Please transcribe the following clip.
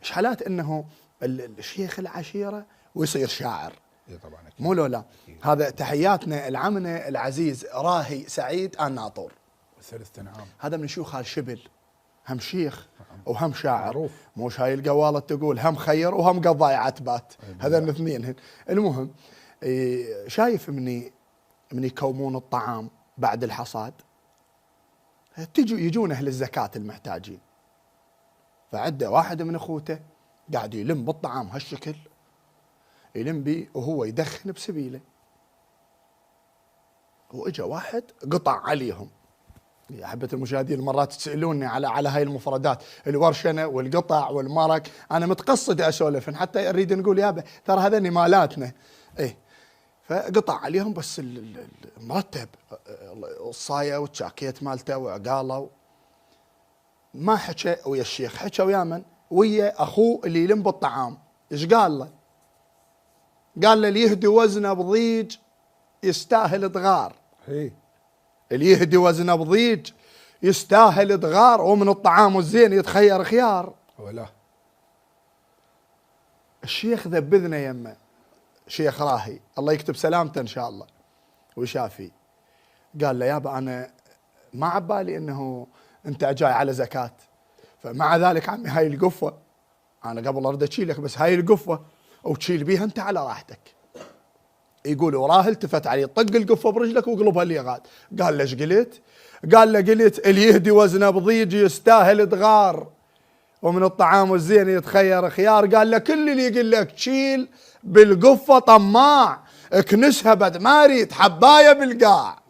شحالات انه الشيخ العشيره ويصير شاعر. طبعا أكيد. مو لو لا. هذا تحياتنا لعمنا العزيز راهي سعيد الناطور، ثلث نعم. هذا من شيوخ آل شبل، هم وهم شاعر معروف. موش هاي القوالة تقول هم خير وهم قضايا عتبات، هذا الاثنين. المهم شايف من يكومون الطعام بعد الحصاد، يجون اهل الزكاة المحتاجين، فعده واحد من اخوته قاعد يلم بالطعام هالشكل، يلم بيه وهو يدخن بسبيله، واجا واحد قطع عليهم. يا حبة المشاهدين مرات تسألوني على هاي المفردات، الورشنة والقطع والمرق، أنا متقصد أسولف حتى أريد نقول يابا ترى هذني مالاتنا. إيه فقطع عليهم بس مرتب، الصاية والشاكيت مالته وعقاله، ما حكى ويا الشيخ، حكى ويا من؟ ويا أخوه اللي يلم بالطعام. إيش قال له؟ قال له اللي يهدي وزنه بضيج يستاهل ضغار. اللي يهدي وزنه بضيج يستاهل ضغار، ومن الطعام الزين يتخير خيار. ولا الشيخ ذبذنا يمه، شيخ راهي الله يكتب سلامته ان شاء الله ويشافي، قال له يابا انا ما عبالي انه انت جاي على زكاة، فمع ذلك عمي هاي القفة انا قبل ارد اشيلك، بس هاي القفة وتشيل بيها انت على راحتك. يقول وراه التفت عليه طق القفه برجلك وقلبها اللي غاد. قال له ايش قلت؟ قال له قلت اللي يهدي وزنه بضيج يستاهل ضغار، ومن الطعام الزين يتخير خيار. قال له كل اللي يقول لك تشيل بالقفه طماع، اكنسها بد ما ريت حبايه بالقاع.